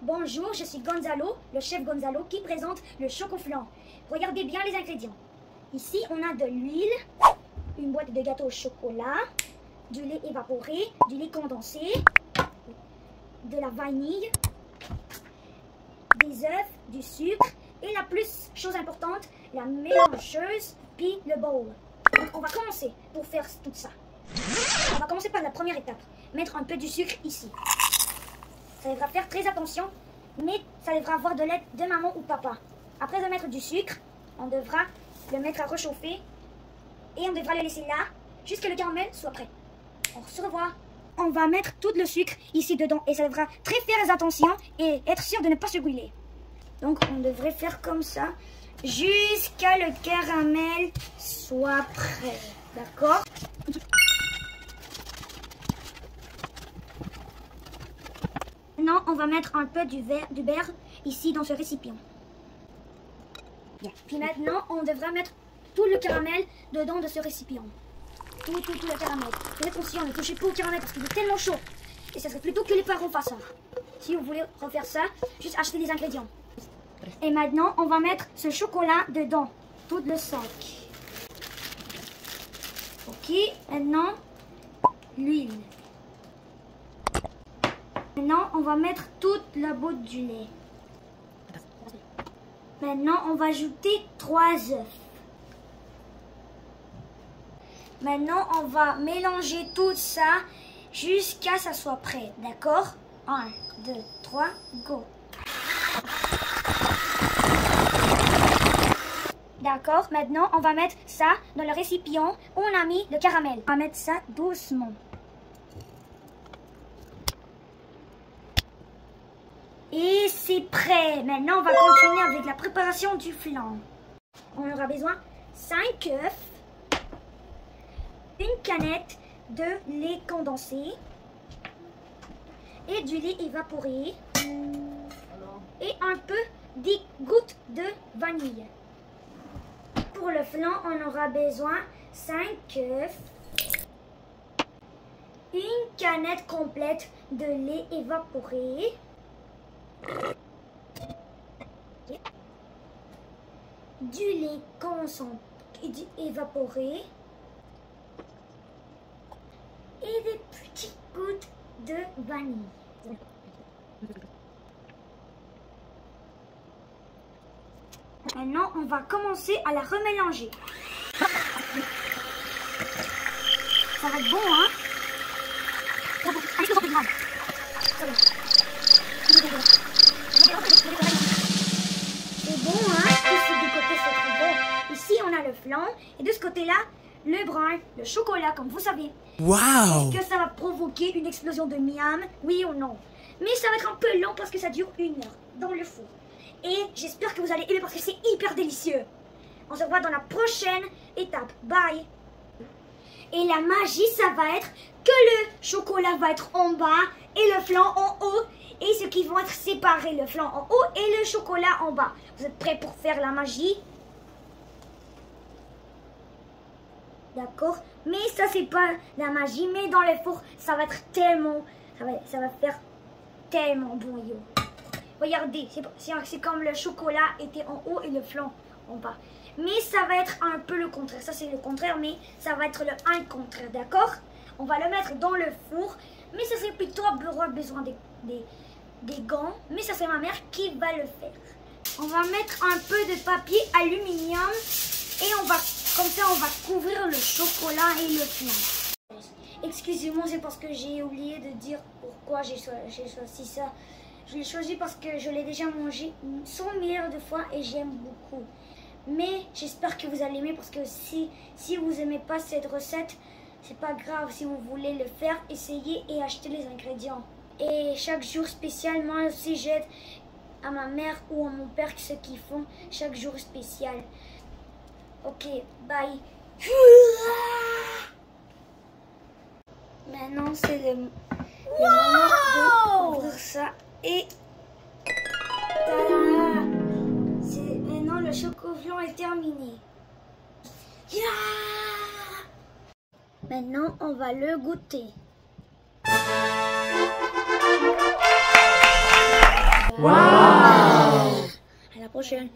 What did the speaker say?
Bonjour, je suis Gonzalo, le chef Gonzalo qui présente le chocoflan. Regardez bien les ingrédients. Ici, on a de l'huile, une boîte de gâteau au chocolat, du lait évaporé, du lait condensé, de la vanille, des œufs, du sucre et la chose importante, la mélangeuse puis le bowl. Donc, on va commencer pour faire tout ça. On va commencer par la première étape, mettre un peu du sucre ici. Ça devra faire très attention, mais ça devra avoir de l'aide de maman ou papa. Après de mettre du sucre, on devra le mettre à réchauffer et on devra le laisser là jusqu'à ce que le caramel soit prêt. On se revoit. On va mettre tout le sucre ici dedans et ça devra très faire attention et être sûr de ne pas se brûler. Donc on devrait faire comme ça jusqu'à le caramel soit prêt. D'accord? Maintenant, on va mettre un peu du beurre ici dans ce récipient. Puis maintenant, on devra mettre tout le caramel dedans de ce récipient. Tout le caramel. Faites attention, ne touchez pas au caramel parce qu'il est tellement chaud. Et ça serait plutôt que les parents fassent ça. Si vous voulez refaire ça, juste acheter les ingrédients. Et maintenant, on va mettre ce chocolat dedans. Tout le sac. Ok, maintenant, l'huile. Maintenant, on va mettre toute la boîte du lait. Maintenant, on va ajouter 3 œufs. Maintenant, on va mélanger tout ça jusqu'à ce que ça soit prêt. D'accord? 1, 2, 3, go! D'accord? Maintenant, on va mettre ça dans le récipient où on a mis le caramel. On va mettre ça doucement. Et c'est prêt. Maintenant, on va continuer avec la préparation du flan. On aura besoin 5 œufs, une canette de lait condensé et du lait évaporé et un peu 10 gouttes de vanille. Pour le flan, on aura besoin 5 œufs, une canette complète de lait évaporé, du lait évaporé et des petites gouttes de vanille. Maintenant, on va commencer à la remélanger. Ça va être bon, hein? C'est bon, hein? Ici, du côté, c'est trop bon. Ici, on a le flan. Et de ce côté-là, le brun, le chocolat, comme vous savez. Wow! Est-ce que ça va provoquer une explosion de miam? Oui ou non? Mais ça va être un peu lent parce que ça dure 1 heure dans le four. Et j'espère que vous allez aimer parce que c'est hyper délicieux. On se voit dans la prochaine étape. Bye! Et la magie, ça va être que le chocolat va être en bas et le flan en haut. Et ceux qui vont être séparés, le flan en haut et le chocolat en bas. Vous êtes prêts pour faire la magie? D'accord? Mais ça, c'est pas la magie. Mais dans le four, ça va être tellement... Ça va faire tellement bon, yo. Regardez, c'est comme le chocolat était en haut et le flan en bas. Mais ça va être un peu le contraire. Ça, c'est le contraire, mais ça va être le un contraire, d'accord? On va le mettre dans le four. Mais ça, c'est plutôt besoin des gants. Mais ça, c'est ma mère qui va le faire. On va mettre un peu de papier aluminium. Et comme ça, on va couvrir le chocolat et le flan. Excusez-moi, c'est parce que j'ai oublié de dire pourquoi j'ai choisi ça. Je l'ai choisi parce que je l'ai déjà mangé 100 milliards de fois et j'aime beaucoup. Mais j'espère que vous allez aimer parce que si vous n'aimez pas cette recette, c'est pas grave. Si vous voulez le faire, essayez et achetez les ingrédients. Et chaque jour spécial, moi aussi j'aide à ma mère ou à mon père ceux qui font chaque jour spécial. Ok, bye. Maintenant c'est le moment d'ouvrir ça et tada! Maintenant le chocoflan est terminé. Yeah! Maintenant on va le goûter. Wow! À la prochaine.